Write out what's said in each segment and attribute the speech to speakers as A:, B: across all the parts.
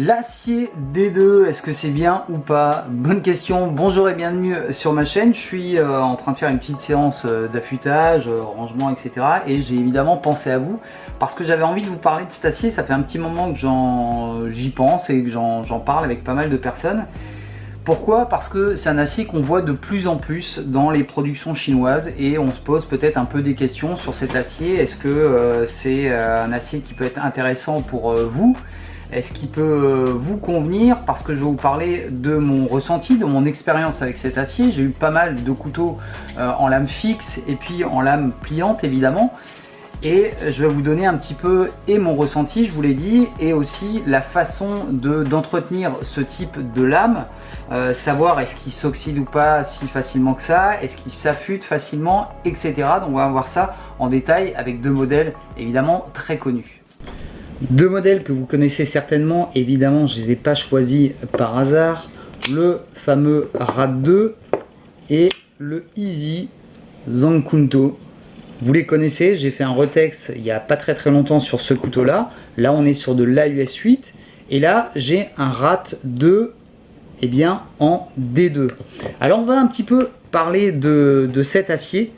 A: L'acier D2, est-ce que c'est bien ou pas? Bonne question, bonjour et bienvenue sur ma chaîne. Je suis en train de faire une petite séance d'affûtage, rangement, etc. Et j'ai évidemment pensé à vous parce que j'avais envie de vous parler de cet acier. Ça fait un petit moment que j'y pense et que j'en parle avec pas mal de personnes. Pourquoi? Parce que c'est un acier qu'on voit de plus en plus dans les productions chinoises et on se pose peut-être un peu des questions sur cet acier. Est-ce que c'est un acier qui peut être intéressant pour vous? Est-ce qu'il peut vous convenir? Parce que je vais vous parler de mon ressenti, de mon expérience avec cet acier. J'ai eu pas mal de couteaux en lame fixe et puis en lame pliante évidemment. Et je vais vous donner un petit peu et mon ressenti, je vous l'ai dit, et aussi la façon d'entretenir ce type de lame. Savoir est-ce qu'il s'oxyde ou pas si facilement que ça, est-ce qu'il s'affûte facilement, etc. Donc on va voir ça en détail avec deux modèles évidemment très connus. Deux modèles que vous connaissez certainement, évidemment je ne les ai pas choisis par hasard. Le fameux Rad 2 et le Easy Zankunto. Vous les connaissez, j'ai fait un retexte il n'y a pas très longtemps sur ce couteau là. Là on est sur de l'AUS 8 et là j'ai un Rad 2 en D2. Alors on va un petit peu parler de cet acier.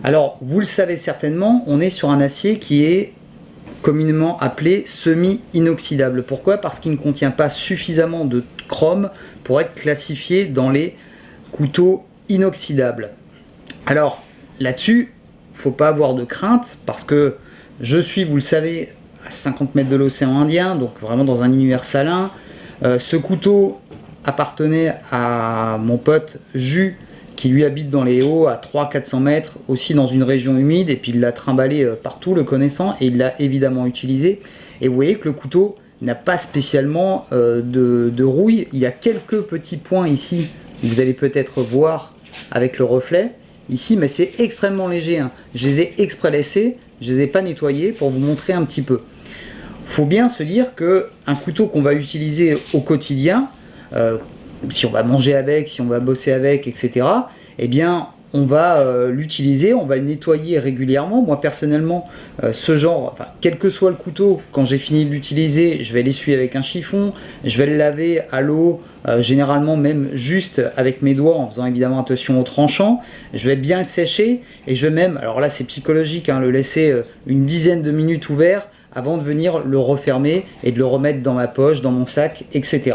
A: Alors vous le savez certainement, on est sur un acier qui est communément appelé semi-inoxydable. Pourquoi? Parce qu'il ne contient pas suffisamment de chrome pour être classifié dans les couteaux inoxydables. Alors là-dessus, faut pas avoir de crainte parce que je suis, vous le savez, à 50 mètres de l'océan Indien, donc vraiment dans un univers salin. Ce couteau appartenait à mon pote Jus, qui lui habite dans les hauts à 300-400 mètres, aussi dans une région humide, et puis il l'a trimballé partout, le connaissant, et il l'a évidemment utilisé. Et vous voyez que le couteau n'a pas spécialement de rouille. Il y a quelques petits points ici, vous allez peut-être voir avec le reflet, ici, mais c'est extrêmement léger. Hein. Je les ai exprès laissés, je les ai pas nettoyés pour vous montrer un petit peu. Faut bien se dire qu'un couteau qu'on va utiliser au quotidien, si on va manger avec, si on va bosser avec, etc., eh bien, on va l'utiliser, on va le nettoyer régulièrement. Moi, personnellement, ce genre, enfin, quel que soit le couteau, quand j'ai fini de l'utiliser, je vais l'essuyer avec un chiffon, je vais le laver à l'eau, généralement même juste avec mes doigts, en faisant évidemment attention au tranchant. Je vais bien le sécher et je vais même, alors là c'est psychologique, hein, le laisser une dizaine de minutes ouvert avant de venir le refermer et de le remettre dans ma poche, dans mon sac, etc.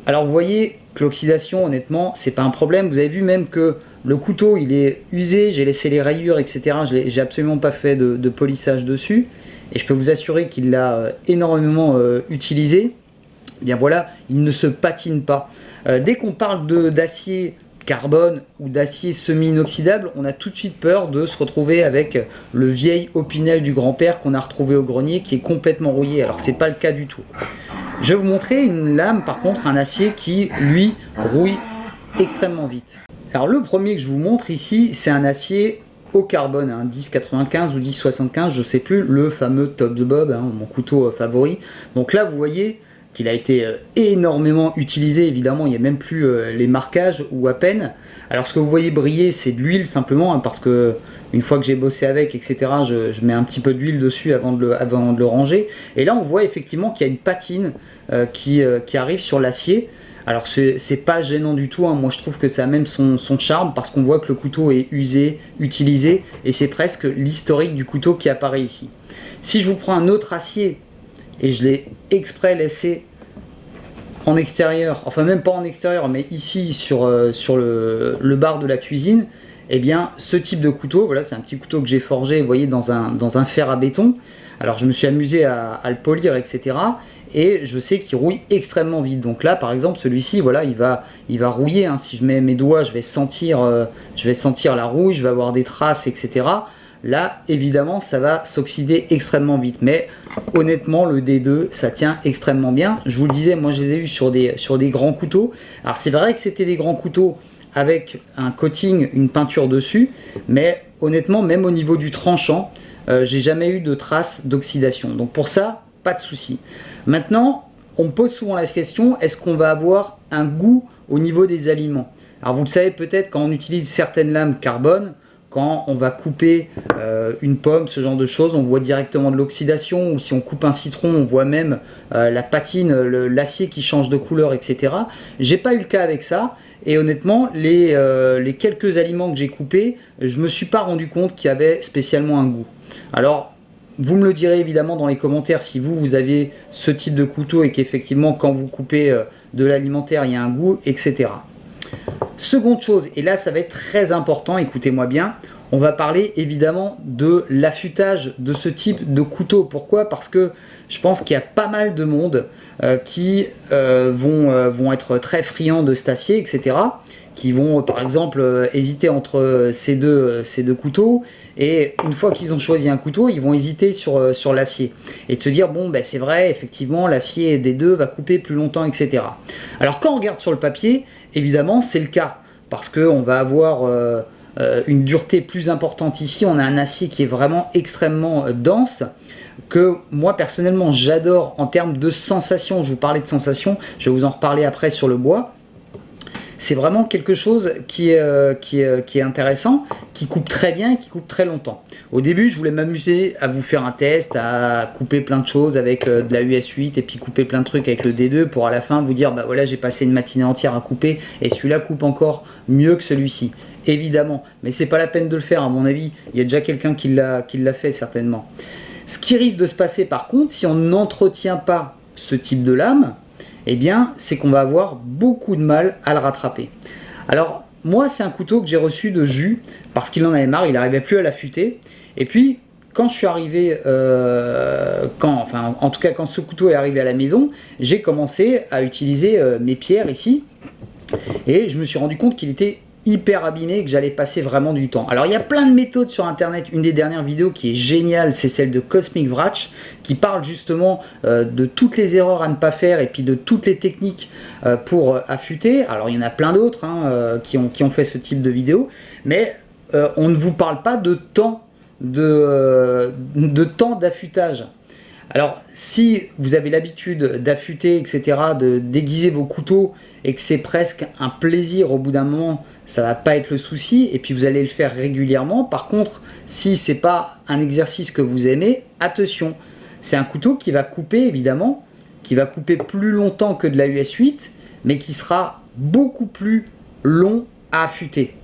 A: Alors vous voyez que l'oxydation, honnêtement, c'est pas un problème. Vous avez vu même que le couteau, il est usé, j'ai laissé les rayures, etc. J'ai absolument pas fait de polissage dessus. Et je peux vous assurer qu'il l'a énormément utilisé. Eh bien voilà, il ne se patine pas. Dès qu'on parle d'acier carbone ou d'acier semi-inoxydable, on a tout de suite peur de se retrouver avec le vieil Opinel du grand-père qu'on a retrouvé au grenier qui est complètement rouillé. Alors c'est pas le cas du tout. Je vais vous montrer une lame, par contre, un acier qui, lui, rouille extrêmement vite. Alors le premier que je vous montre ici, c'est un acier au carbone, hein, 1095 ou 1075, je ne sais plus, le fameux Top the Bob, hein, mon couteau favori. Donc là, vous voyez qu'il a été énormément utilisé, évidemment, il n'y a même plus les marquages ou à peine. Alors ce que vous voyez briller, c'est de l'huile simplement, hein, parce que une fois que j'ai bossé avec, etc., je mets un petit peu d'huile dessus avant de le ranger. Et là, on voit effectivement qu'il y a une patine qui arrive sur l'acier. Alors c'est pas gênant du tout, hein. Moi je trouve que ça a même son charme parce qu'on voit que le couteau est usé, utilisé, et c'est presque l'historique du couteau qui apparaît ici. Si je vous prends un autre acier, et je l'ai exprès laissé en extérieur, enfin même pas en extérieur, mais ici sur le bar de la cuisine, eh bien ce type de couteau, voilà, c'est un petit couteau que j'ai forgé, vous voyez, dans un fer à béton. Alors je me suis amusé à le polir, etc. Et je sais qu'il rouille extrêmement vite. Donc là, par exemple, celui-ci, voilà, il va rouiller. Hein. Si je mets mes doigts, je vais sentir la rouille, je vais avoir des traces, etc. Là, évidemment, ça va s'oxyder extrêmement vite. Mais honnêtement, le D2, ça tient extrêmement bien. Je vous le disais, moi, je les ai eus sur des grands couteaux. Alors, c'est vrai que c'était des grands couteaux avec un coating, une peinture dessus. Mais honnêtement, même au niveau du tranchant, j'ai jamais eu de traces d'oxydation. Donc pour ça, pas de souci. Maintenant, on me pose souvent la question, est-ce qu'on va avoir un goût au niveau des aliments? Alors vous le savez peut-être, quand on utilise certaines lames carbone, quand on va couper une pomme, ce genre de choses, on voit directement de l'oxydation, ou si on coupe un citron, on voit même la patine, l'acier qui change de couleur, etc. J'ai pas eu le cas avec ça, et honnêtement, les quelques aliments que j'ai coupés, je me suis pas rendu compte qu'il y avait spécialement un goût. Alors, vous me le direz évidemment dans les commentaires si vous avez ce type de couteau et qu'effectivement quand vous coupez de l'alimentaire il y a un goût, etc. Seconde chose, et là ça va être très important, écoutez-moi bien, on va parler évidemment de l'affûtage de ce type de couteau. Pourquoi? Parce que je pense qu'il y a pas mal de monde qui vont être très friands de cet acier, etc. Qui vont par exemple hésiter entre ces deux couteaux, et une fois qu'ils ont choisi un couteau, ils vont hésiter sur l'acier et de se dire bon ben c'est vrai, effectivement l'acier des deux va couper plus longtemps, etc. Alors quand on regarde sur le papier, évidemment c'est le cas, parce qu'on va avoir une dureté plus importante ici, on a un acier qui est vraiment extrêmement dense, que moi personnellement j'adore en termes de sensation. Je vous parlais de sensation, je vais vous en reparler après sur le bois. C'est vraiment quelque chose qui est intéressant, qui coupe très bien et qui coupe très longtemps. Au début, je voulais m'amuser à vous faire un test, à couper plein de choses avec de la US8 et puis couper plein de trucs avec le D2 pour à la fin vous dire bah voilà, j'ai passé une matinée entière à couper et celui-là coupe encore mieux que celui-ci. Évidemment, mais c'est pas la peine de le faire à mon avis. Il y a déjà quelqu'un qui l'a fait certainement. Ce qui risque de se passer par contre, si on n'entretient pas ce type de lame, eh bien, c'est qu'on va avoir beaucoup de mal à le rattraper. Alors, moi, c'est un couteau que j'ai reçu de Jus, parce qu'il en avait marre, il n'arrivait plus à l'affûter. Et puis, quand je suis arrivé, en tout cas, quand ce couteau est arrivé à la maison, j'ai commencé à utiliser mes pierres ici, et je me suis rendu compte qu'il était hyper abîmé et que j'allais passer vraiment du temps. Alors il y a plein de méthodes sur internet. Une des dernières vidéos qui est géniale, c'est celle de Cosmic Wratch, qui parle justement de toutes les erreurs à ne pas faire et puis de toutes les techniques pour affûter. Alors il y en a plein d'autres qui ont fait ce type de vidéo, mais on ne vous parle pas de temps d'affûtage. Alors, si vous avez l'habitude d'affûter, etc., de déguiser vos couteaux et que c'est presque un plaisir au bout d'un moment, ça va pas être le souci et puis vous allez le faire régulièrement. Par contre, si c'est pas un exercice que vous aimez, attention, c'est un couteau qui va couper évidemment, qui va couper plus longtemps que de la US8, mais qui sera beaucoup plus long à affûter.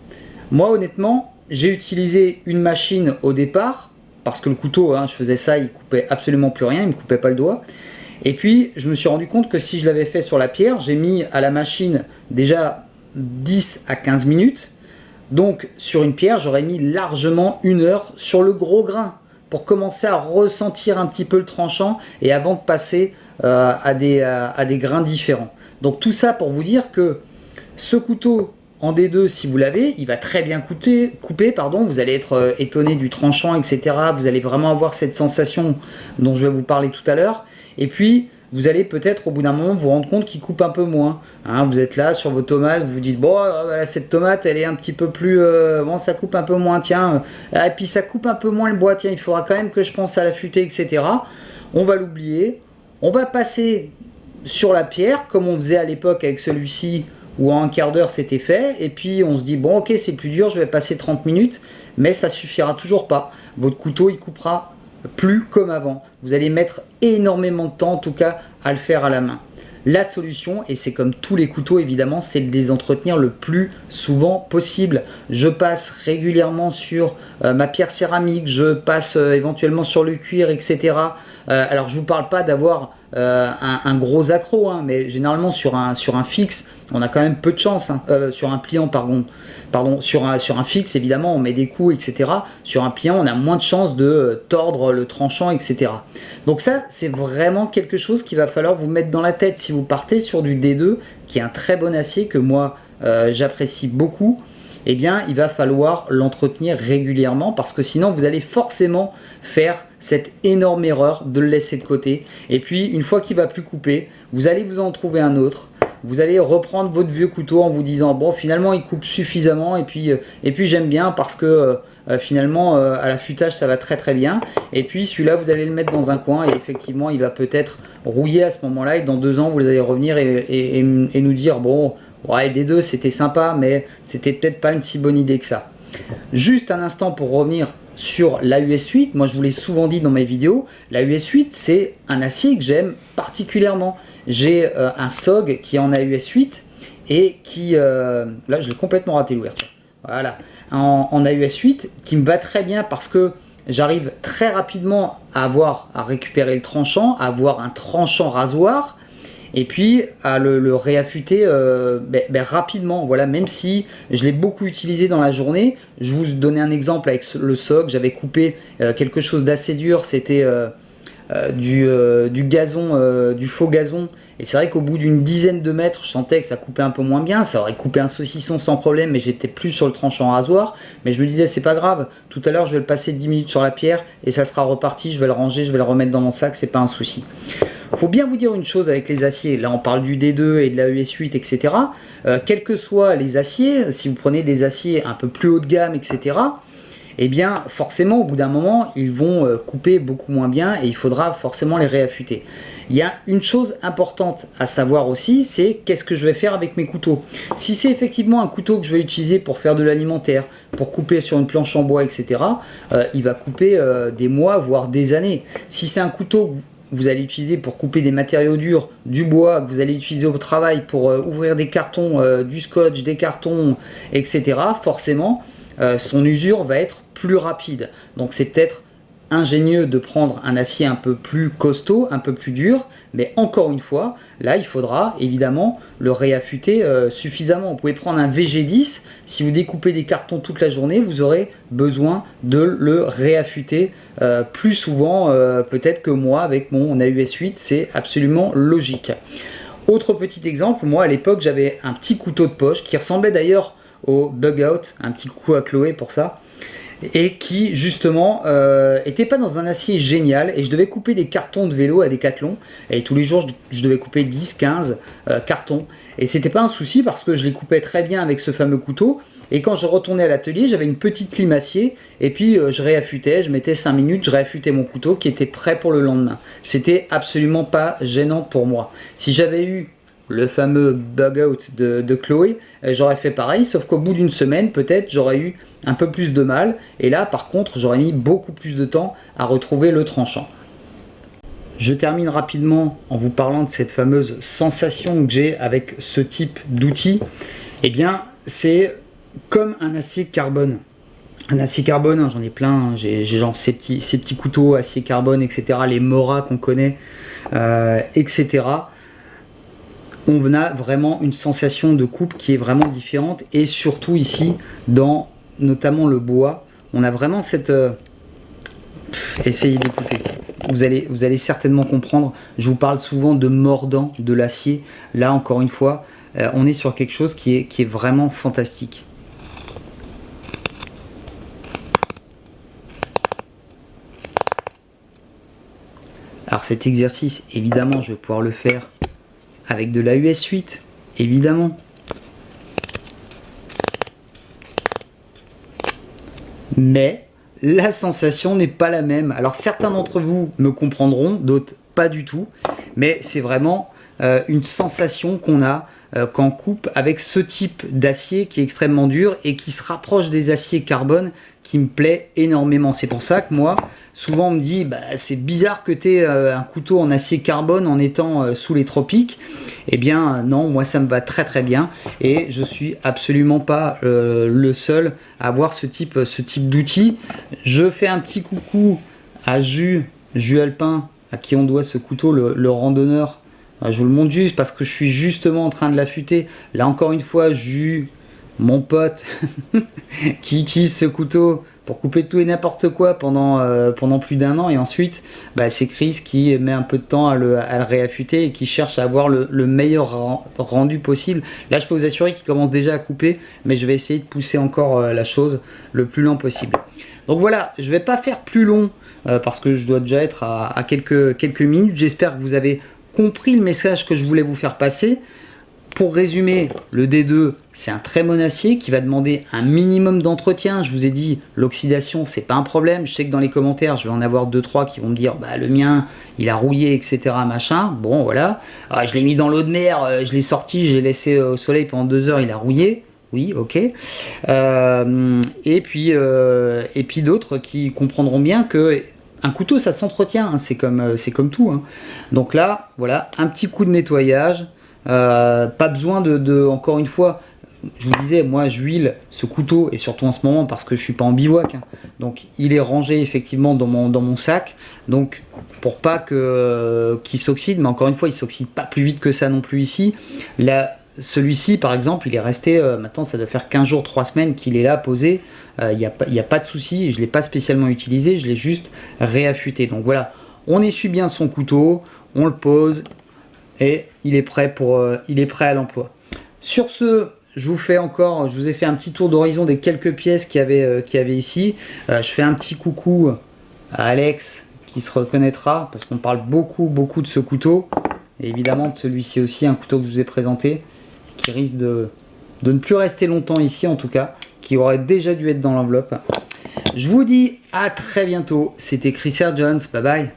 A: Moi, honnêtement, j'ai utilisé une machine au départ, parce que le couteau, je faisais ça, il coupait absolument plus rien, il ne me coupait pas le doigt. Et puis, je me suis rendu compte que si je l'avais fait sur la pierre, j'ai mis à la machine déjà 10 à 15 minutes. Donc, sur une pierre, j'aurais mis largement 1 heure sur le gros grain pour commencer à ressentir un petit peu le tranchant et avant de passer à des grains différents. Donc, tout ça pour vous dire que ce couteau en D2, si vous l'avez, il va très bien couper, vous allez être étonné du tranchant, etc. Vous allez vraiment avoir cette sensation dont je vais vous parler tout à l'heure. Et puis, vous allez peut-être au bout d'un moment vous rendre compte qu'il coupe un peu moins. Vous êtes là sur vos tomates, vous vous dites, bon, voilà, cette tomate, elle est un petit peu plus... bon, ça coupe un peu moins, tiens. Et puis, ça coupe un peu moins le bois, tiens, il faudra quand même que je pense à l'affûter, etc. On va l'oublier. On va passer sur la pierre, comme on faisait à l'époque avec celui-ci, où en un quart d'heure c'était fait, et puis on se dit bon ok c'est plus dur, je vais passer 30 minutes, mais ça suffira toujours pas. Votre couteau il coupera plus comme avant. Vous allez mettre énormément de temps en tout cas à le faire à la main. La solution, et c'est comme tous les couteaux évidemment, c'est de les entretenir le plus souvent possible. Je passe régulièrement sur ma pierre céramique, je passe éventuellement sur le cuir, etc. Alors je vous parle pas d'avoir un gros accro, mais généralement sur un fixe, on a quand même peu de chance, sur un pliant pardon, sur un fixe évidemment on met des coups, etc. Sur un pliant on a moins de chances de tordre le tranchant, etc. Donc ça c'est vraiment quelque chose qu'il va falloir vous mettre dans la tête si vous partez sur du D2 qui est un très bon acier que moi j'apprécie beaucoup. Eh bien il va falloir l'entretenir régulièrement parce que sinon vous allez forcément faire cette énorme erreur de le laisser de côté, et puis une fois qu'il va plus couper, vous allez vous en trouver un autre, vous allez reprendre votre vieux couteau en vous disant bon finalement il coupe suffisamment et puis j'aime bien parce que finalement à l'affûtage ça va très très bien, et puis celui-là vous allez le mettre dans un coin et effectivement il va peut-être rouiller à ce moment-là et dans 2 ans vous allez revenir et nous dire bon ouais, le D2 c'était sympa mais c'était peut-être pas une si bonne idée que ça. Juste un instant pour revenir sur l'AUS 8. Moi, je vous l'ai souvent dit dans mes vidéos, l'AUS 8, c'est un acier que j'aime particulièrement. J'ai un SOG qui est en AUS 8 et qui... là, je l'ai complètement raté l'ouverture. Voilà, en AUS 8 qui me va très bien parce que j'arrive très rapidement à récupérer le tranchant, à avoir un tranchant rasoir et puis à le réaffûter rapidement. Voilà, même si je l'ai beaucoup utilisé dans la journée. Je vous donnais un exemple avec le SOG. J'avais coupé quelque chose d'assez dur, c'était du gazon, du faux gazon. Et c'est vrai qu'au bout d'une dizaine de mètres, je sentais que ça coupait un peu moins bien. Ça aurait coupé un saucisson sans problème, mais j'étais plus sur le tranchant rasoir. Mais je me disais, c'est pas grave. Tout à l'heure, je vais le passer 10 minutes sur la pierre et ça sera reparti. Je vais le ranger, je vais le remettre dans mon sac. C'est pas un souci. Faut bien vous dire une chose avec les aciers. Là, on parle du D2 et de la ES8, etc. Quels que soient les aciers, si vous prenez des aciers un peu plus haut de gamme, etc., eh bien forcément au bout d'un moment ils vont couper beaucoup moins bien et il faudra forcément les réaffûter. Il y a une chose importante à savoir aussi, c'est qu'est-ce que je vais faire avec mes couteaux. Si c'est effectivement un couteau que je vais utiliser pour faire de l'alimentaire, pour couper sur une planche en bois, etc., il va couper des mois voire des années. Si c'est un couteau que vous allez utiliser pour couper des matériaux durs, du bois, que vous allez utiliser au travail pour ouvrir des cartons, du scotch, des cartons, etc., forcément son usure va être plus rapide. Donc c'est peut-être ingénieux de prendre un acier un peu plus costaud, un peu plus dur, mais encore une fois, là il faudra évidemment le réaffûter suffisamment. Vous pouvez prendre un VG10, si vous découpez des cartons toute la journée, vous aurez besoin de le réaffûter plus souvent peut-être que moi avec mon AUS 8, c'est absolument logique. Autre petit exemple, moi à l'époque j'avais un petit couteau de poche qui ressemblait d'ailleurs au Bug Out, un petit coucou à Chloé pour ça, et qui justement était pas dans un acier génial et je devais couper des cartons de vélo à Decathlon et tous les jours je devais couper 10-15 cartons et c'était pas un souci parce que je les coupais très bien avec ce fameux couteau et quand je retournais à l'atelier j'avais une petite lime acier et puis je réaffûtais, je mettais 5 minutes, je réaffûtais mon couteau qui était prêt pour le lendemain. C'était absolument pas gênant pour moi. Si j'avais eu le fameux Bug Out de Chloé, j'aurais fait pareil, sauf qu'au bout d'une semaine, peut-être, j'aurais eu un peu plus de mal. Et là, par contre, j'aurais mis beaucoup plus de temps à retrouver le tranchant. Je termine rapidement en vous parlant de cette fameuse sensation que j'ai avec ce type d'outil. Eh bien, c'est comme un acier carbone. Un acier carbone, j'en ai plein, j'ai genre ces petits couteaux, acier carbone, etc., les Mora qu'on connaît, etc., on a vraiment une sensation de coupe qui est vraiment différente et surtout ici dans notamment le bois on a vraiment cette essayez d'écouter, vous allez certainement comprendre. Je vous parle souvent de mordant de l'acier, là encore une fois on est sur quelque chose qui est vraiment fantastique. Alors cet exercice évidemment je vais pouvoir le faire avec de l'AUS 8, évidemment. Mais la sensation n'est pas la même. Alors certains d'entre vous me comprendront, d'autres pas du tout. Mais c'est vraiment une sensation qu'on a quand on coupe avec ce type d'acier qui est extrêmement dur et qui se rapproche des aciers carbone qui me plaît énormément. C'est pour ça que moi, souvent on me dit c'est bizarre que tu aies un couteau en acier carbone en étant sous les tropiques. Eh bien non, moi ça me va très très bien et je suis absolument pas le seul à avoir ce type d'outil. Je fais un petit coucou à Jus Alpin, à qui on doit ce couteau, le randonneur. Je vous le montre juste parce que je suis justement en train de l'affûter. Là encore une fois, Jus, mon pote, qui utilise ce couteau pour couper tout et n'importe quoi pendant plus d'un an. Et ensuite, c'est Chris qui met un peu de temps à le réaffûter et qui cherche à avoir le meilleur rendu possible. Là, je peux vous assurer qu'il commence déjà à couper, mais je vais essayer de pousser encore la chose le plus lent possible. Donc voilà, je ne vais pas faire plus long parce que je dois déjà être à quelques minutes. J'espère que vous avez compris le message que je voulais vous faire passer. Pour résumer, le D2, c'est un très bon acier qui va demander un minimum d'entretien. Je vous ai dit, l'oxydation, c'est pas un problème. Je sais que dans les commentaires, je vais en avoir 2-3 qui vont me dire le mien, il a rouillé, etc. machin. Bon, voilà. Alors, je l'ai mis dans l'eau de mer, je l'ai sorti, j'ai laissé au soleil pendant 2 heures, il a rouillé.
B: oui, ok. Et puis d'autres qui comprendront bien que un couteau, ça s'entretient, hein, c'est comme tout. Hein. Donc là, voilà, un petit coup de nettoyage. Pas besoin encore une fois, je vous disais, moi j'huile ce couteau, et surtout en ce moment parce que je suis pas en bivouac. Hein. Donc il est rangé effectivement dans mon sac. Donc pour pas qu'il s'oxyde, mais encore une fois, il s'oxyde pas plus vite que ça non plus ici. Là, celui-ci, par exemple, il est resté, maintenant ça doit faire 15 jours, 3 semaines qu'il est là posé. Il n'y a pas de souci, je ne l'ai pas spécialement utilisé, je l'ai juste réaffûté. Donc voilà, on essuie bien son couteau, on le pose et il est prêt à l'emploi. Sur ce, je vous ai fait un petit tour d'horizon des quelques pièces qu'il y avait ici. Je fais un petit coucou à Alex qui se reconnaîtra parce qu'on parle beaucoup de ce couteau. Et évidemment de celui-ci aussi, un couteau que je vous ai présenté qui risque de ne plus rester longtemps ici en tout cas, qui aurait déjà dû être dans l'enveloppe. Je vous dis à très bientôt. C'était Chris R. Jones. Bye bye.